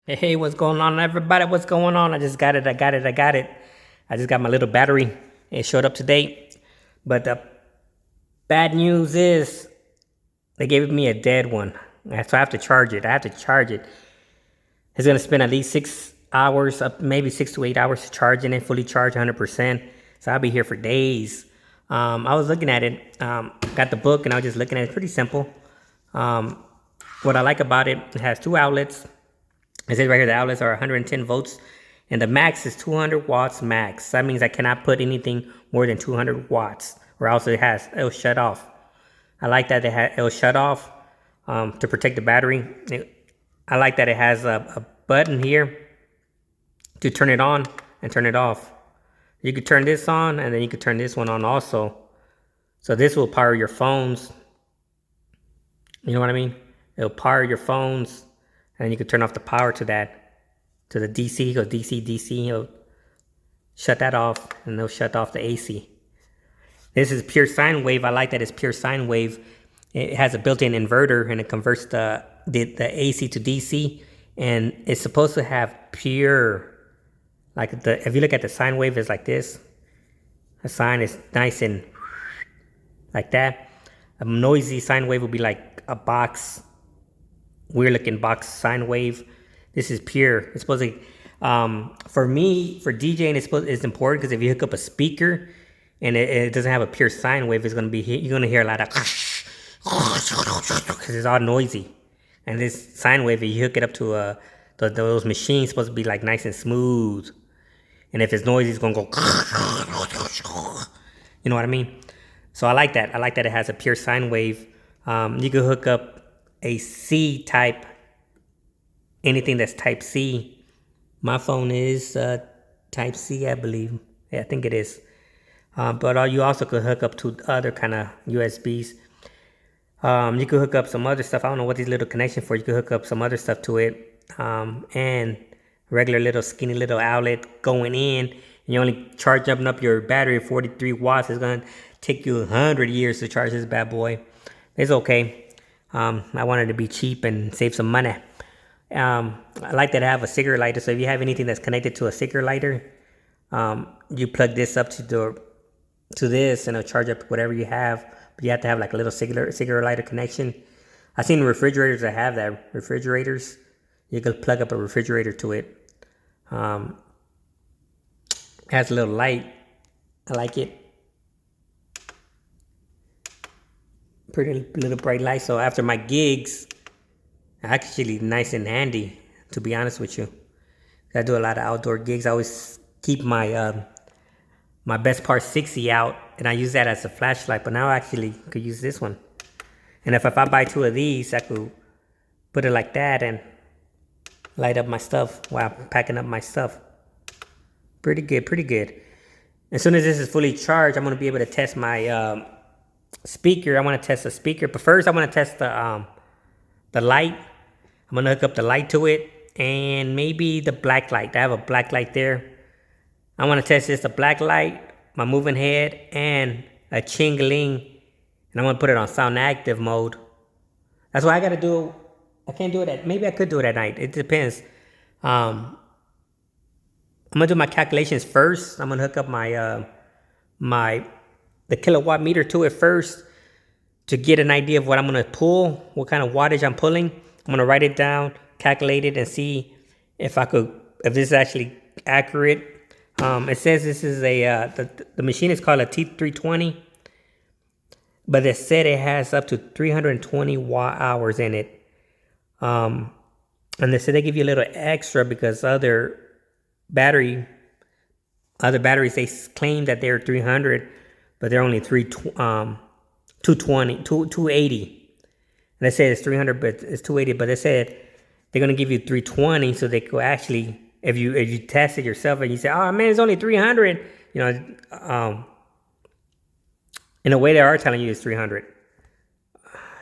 Hey, what's going on, everybody? What's going on? I just got it. I just got my little battery. It showed up today. But the bad news is they gave me a dead one. So I have to charge it. It's going to spend at least 6 hours, up maybe 6 to 8 hours charging it, fully charged 100%. So I'll be here for days. I was looking at it, got the book, and I was just looking at it. It's pretty simple. What I like about it, it has two outlets. It says right here the outlets are 110 volts and the max is 200 watts max. That means I cannot put anything more than 200 watts or else it'll shut off. I like that it'll shut off to protect the battery. I like that it has a button here to turn it on and turn it off. You could turn this on and then you could turn this one on also. So this will power your phones. You know what I mean? It'll power your phones. And you can turn off the power to that, to the DC, go DC, it'll shut that off, and it'll shut off the AC. This is pure sine wave. I like that it's pure sine wave. It has a built-in inverter, and it converts the AC to DC, and it's supposed to have pure, if you look at the sine wave, it's like this. The sine is nice and like that. A noisy sine wave would be like a box, weird looking box sine wave. This is pure. It's supposed to, for me, for DJing, it's important because if you hook up a speaker and it doesn't have a pure sine wave, you're gonna hear a lot of because it's all noisy. And this sine wave, if you hook it up to those machines, it's supposed to be like nice and smooth. And if it's noisy, it's gonna go. You know what I mean? So I like that. I like that it has a pure sine wave. You can hook up a C type, anything that's type C. My phone is type C, I believe. Yeah, I think it is. But you also could hook up to other kind of USBs. You could hook up some other stuff. I don't know what these little connections for. You could hook up some other stuff to it. And regular little skinny little outlet going in. And you only charge up your battery 43 watts. It's going to take you 100 years to charge this bad boy. It's okay. I wanted to be cheap and save some money. I like that I have a cigarette lighter. So if you have anything that's connected to a cigarette lighter, you plug this up to this and it'll charge up whatever you have. But you have to have like a little cigarette lighter connection. I've seen refrigerators that have that. Refrigerators, you can plug up a refrigerator to it. Has a little light. I like it. Pretty little bright light. So after my gigs, actually nice and handy, to be honest with you. I do a lot of outdoor gigs. I always keep my my Best Part 60 out, and I use that as a flashlight. But now I actually could use this one. And if I buy two of these, I could put it like that and light up my stuff while I'm packing up my stuff. Pretty good, pretty good. As soon as this is fully charged, I'm gonna be able to test my speaker. I want to test the speaker, but first I want to test the light. I'm gonna hook up the light to it and maybe the black light. I have a black light there. I want to test this, the black light, my moving head, and a Chingling, and I'm gonna put it on sound active mode. That's what I gotta do. I can't do it maybe I could do it at night. It depends. I'm gonna do my calculations first. I'm gonna hook up the kilowatt meter to it first to get an idea of what I'm going to pull, what kind of wattage I'm pulling. I'm going to write it down, calculate it, and see if this is actually accurate. It says this is the machine is called a T320, but it said it has up to 320 watt hours in it. And they said they give you a little extra because other batteries, they claim that they're 300, but they're only 280. And they said it's 300, but it's 280. But they said they're gonna give you 320, so they could actually, if you test it yourself and you say, oh man, it's only 300, you know, in a way they are telling you it's 300.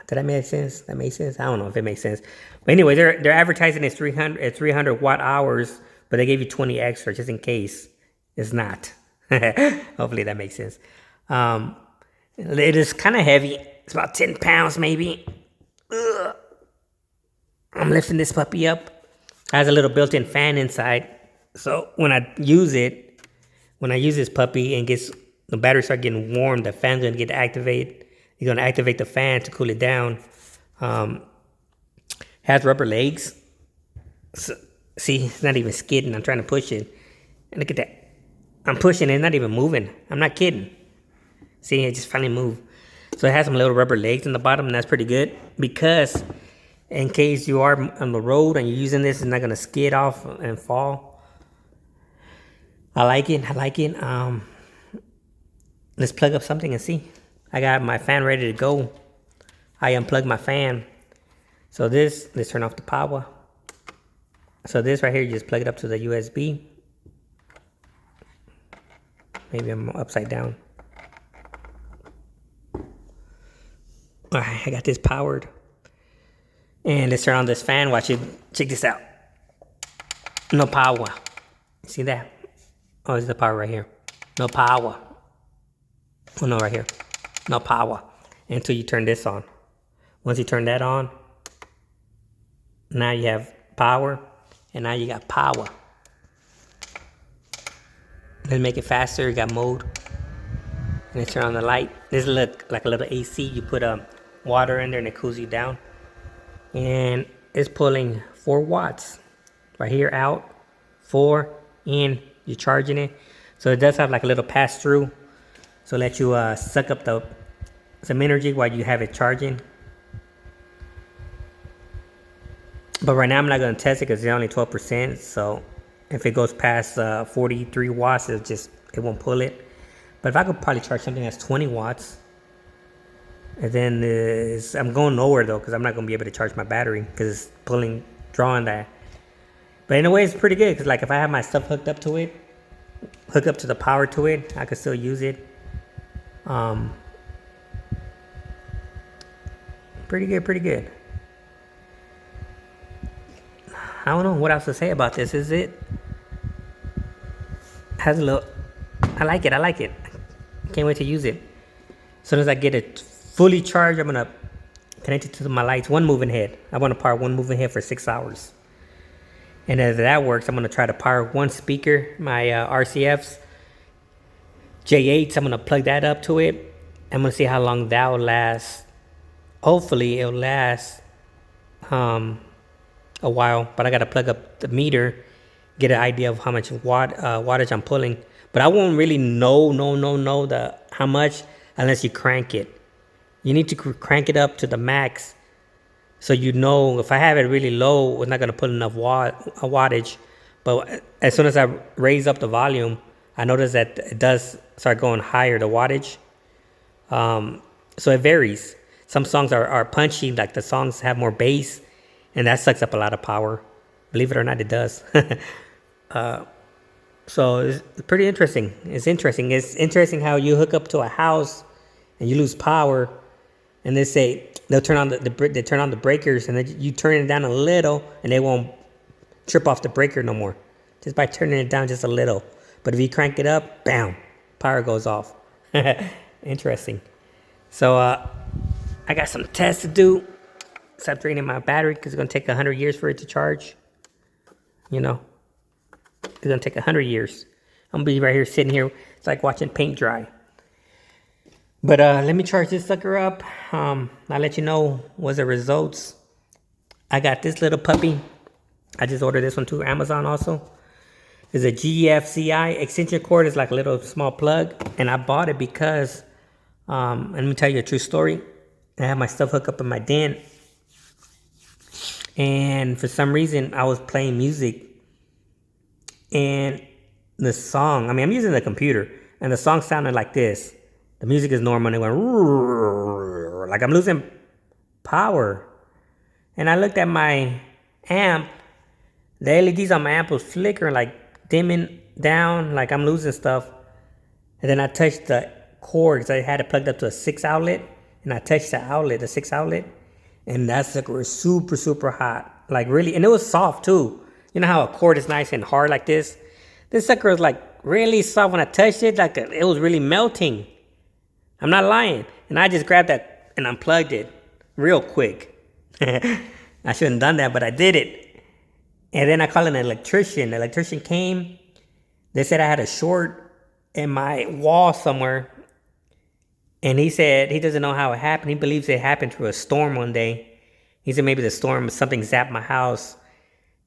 Did that make sense? That makes sense. I don't know if it makes sense. But anyway, they're advertising it's 300 watt hours, but they gave you 20 extra just in case it's not. Hopefully that makes sense. It is kind of heavy. It's about 10 pounds maybe. Ugh. I'm lifting this puppy up. It has a little built-in fan inside. So when I use this puppy and the battery start getting warm, the fan's gonna get activated. You're gonna activate the fan to cool it down. Has rubber legs. So, see, it's not even skidding. I'm trying to push it. And look at that. I'm pushing it, it's not even moving. I'm not kidding. See, it just finally moved. So it has some little rubber legs in the bottom, and that's pretty good because in case you are on the road and you're using this, it's not gonna skid off and fall. I like it. Let's plug up something and see. I got my fan ready to go. I unplugged my fan. So let's turn off the power. So this right here, you just plug it up to the USB. Maybe I'm upside down. All right, I got this powered. And let's turn on this fan. Watch it. Check this out. No power. See that? Oh, it's the power right here. No power. Oh, no, right here. No power. Until you turn this on. Once you turn that on, now you have power. And now you got power. Let's make it faster. You got mode. And let's turn on the light. This look like a little AC. You put water in there and it cools you down. And it's pulling 4 watts. Right here out. 4 in. You're charging it. So it does have like a little pass through. So let you suck up some energy while you have it charging. But right now I'm not going to test it because it's only 12%. So if it goes past 43 watts, it won't pull it. But if I could probably charge something that's 20 watts. And then I'm going nowhere though because I'm not going to be able to charge my battery because it's drawing that. But in a way it's pretty good because like if I have my stuff hooked up to it, hook up to the power to it, I could still use it. Pretty good. I don't know what else to say about this. Is it? Has a little. I like it. Can't wait to use it. As soon as I get it fully charged, I'm gonna connect it to my lights. One moving head. I want to power one moving head for 6 hours. And as that works, I'm gonna try to power one speaker, my RCFs J8s. I'm gonna plug that up to it. I'm gonna see how long that will last. Hopefully, it'll last a while. But I gotta plug up the meter, get an idea of how much wattage I'm pulling. But I won't really know how much unless you crank it. You need to crank it up to the max. So you know, if I have it really low, it's not going to put enough wattage. But as soon as I raise up the volume, I notice that it does start going higher, the wattage. So it varies. Some songs are punchy, like the songs have more bass, and that sucks up a lot of power. Believe it or not, it does. So it's pretty interesting. It's interesting how you hook up to a house and you lose power, and they'll turn on the breakers, and then you turn it down a little, and they won't trip off the breaker no more, just by turning it down just a little. But if you crank it up, bam, power goes off. Interesting. So I got some tests to do. Stop draining my battery because it's gonna take 100 years for it to charge. You know, it's gonna take 100 years. I'm gonna be right here sitting here. It's like watching paint dry. But let me charge this sucker up. I'll let you know what's the results. I got this little puppy. I just ordered this one to Amazon also. It's a GFCI extension cord. It's like a little small plug. And I bought it because, let me tell you a true story. I have my stuff hooked up in my den. And for some reason, I was playing music. And the song, I'm using the computer. And the song sounded like this. The music is normal, and it went like I'm losing power. And I looked at my amp. The LEDs on my amp was flickering, like dimming down, like I'm losing stuff. And then I touched the cord because I had it plugged up to a 6 outlet. And I touched the 6 outlet. And that sucker was super, super hot. Like really, and it was soft too. You know how a cord is nice and hard like this? This sucker was like really soft when I touched it. Like it was really melting. I'm not lying. And I just grabbed that and unplugged it real quick. I shouldn't have done that, but I did it. And then I called an electrician. The electrician came. They said I had a short in my wall somewhere. And he said he doesn't know how it happened. He believes it happened through a storm one day. He said maybe the storm, something zapped my house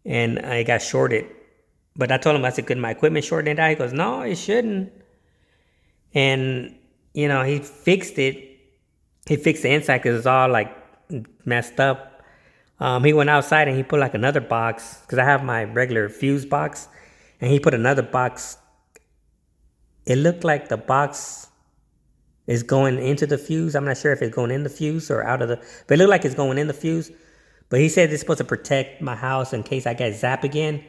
and I got shorted. But I told him, I said, could my equipment short and die? He goes, no, it shouldn't. And, he fixed it. He fixed the inside because it's all like messed up. He went outside and he put like another box because I have my regular fuse box. And he put another box. It looked like the box is going into the fuse. I'm not sure if it's going in the fuse or out of the, but it looked like it's going in the fuse. But he said it's supposed to protect my house in case I get zapped again.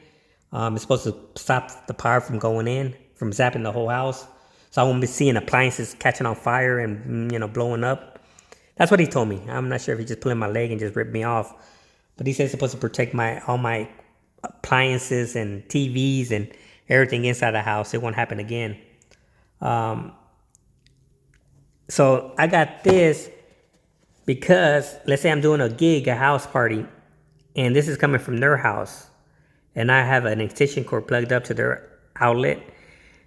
It's supposed to stop the power from going in, from zapping the whole house. So I won't be seeing appliances catching on fire and, blowing up. That's what he told me. I'm not sure if he just pulling my leg and just ripped me off. But he said it's supposed to protect all my appliances and TVs and everything inside the house. It won't happen again. So I got this because let's say I'm doing a gig, a house party, and this is coming from their house. And I have an extension cord plugged up to their outlet.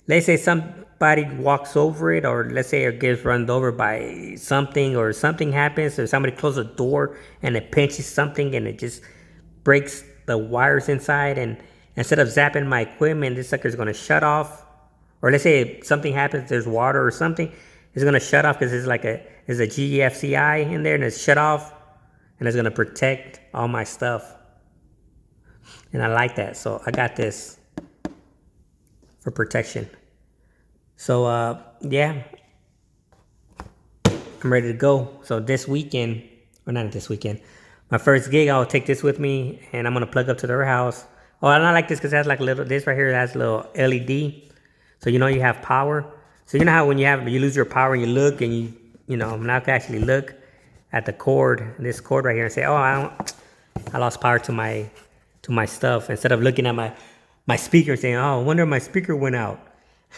Let's say somebody walks over it, or let's say it gets run over by something, or something happens, or somebody closes a door and it pinches something and it just breaks the wires inside. And instead of zapping my equipment, this sucker's going to shut off. Or let's say something happens, there's water or something, it's going to shut off because there's a GFCI in there and it's shut off. And it's going to protect all my stuff. And I like that. So I got this for protection. So, yeah. I'm ready to go. So this weekend, or not this weekend, my first gig, I'll take this with me and I'm going to plug up to their house. Oh, I don't like this because it has like a little, this right here has a little LED. So you have power. So you know how when you lose your power and you look and now I can actually look at the cord, this cord right here, and say, oh, I lost power to my stuff, instead of looking at my speaker and saying, oh, I wonder if my speaker went out.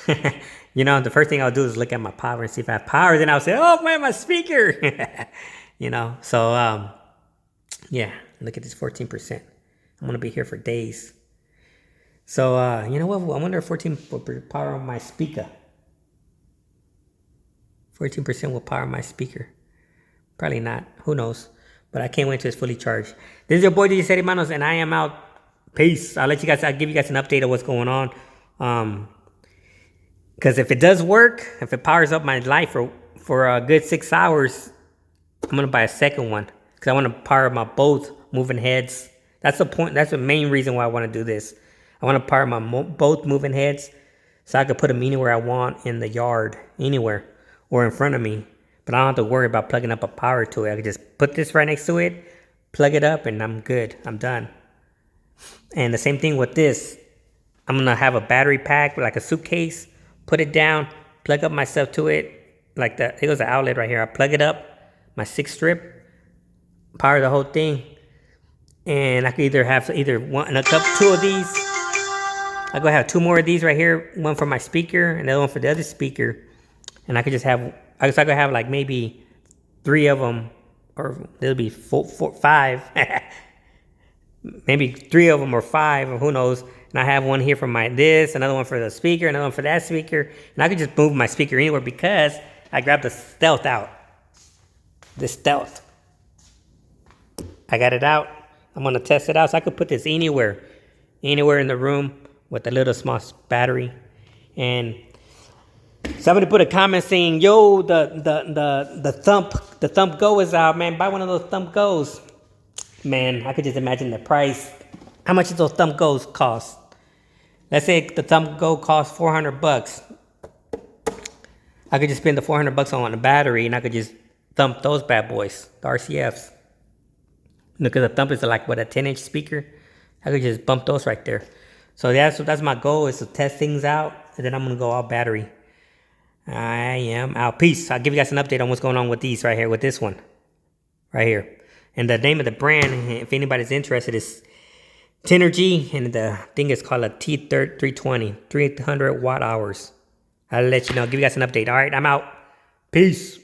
The first thing I'll do is look at my power and see if I have power. Then I'll say, oh man, my speaker. So yeah, look at this 14%. I'm gonna be here for days. So you know what? I wonder if 14 will power on my speaker. 14% will power my speaker. Probably not. Who knows? But I can't wait till it's fully charged. This is your boy DJ Sery Manos, and I am out. Peace. I'll give you guys an update of what's going on. Because if it does work, if it powers up my life for a good 6 hours, I'm gonna buy a second one. Because I want to power my both moving heads. That's the point. That's the main reason why I want to do this. I want to power my both moving heads, so I could put them anywhere I want in the yard, anywhere, or in front of me. But I don't have to worry about plugging up a power to it. I can just put this right next to it, plug it up, and I'm good. I'm done. And the same thing with this. I'm going to have a battery pack, like a suitcase, put it down, plug up my stuff to it. Like that. It was an outlet right here. I plug it up, my 6-strip, power the whole thing. And I could either have two of these. I go have 2 more of these right here. One for my speaker and the other one for the other speaker. And I could just have, I could have like maybe 3 of them, or there'll be 5. Maybe 3 of them or 5, or who knows. And I have one here for this, another one for the speaker, another one for that speaker. And I could just move my speaker anywhere because I grabbed the stealth out. The stealth. I got it out. I'm going to test it out. So I could put this anywhere in the room with a little small battery. And somebody put a comment saying, yo, the Thump Go is out, man. Buy one of those Thump Go's. Man, I could just imagine the price. How much does those Thump Go's cost? Let's say the Thump Go costs $400. I could just spend the $400 on a battery and I could just thump those bad boys, the RCFs. Because the Thump is like, what, a 10-inch speaker? I could just bump those right there. So that's my goal, is to test things out, and then I'm going to go all battery. I am out. Peace. I'll give you guys an update on what's going on with these right here, with this one. Right here. And the name of the brand, if anybody's interested, is Tenergy, and the thing is called a T320, 300 watt hours. I'll let you know. Give you guys an update. All right, I'm out. Peace.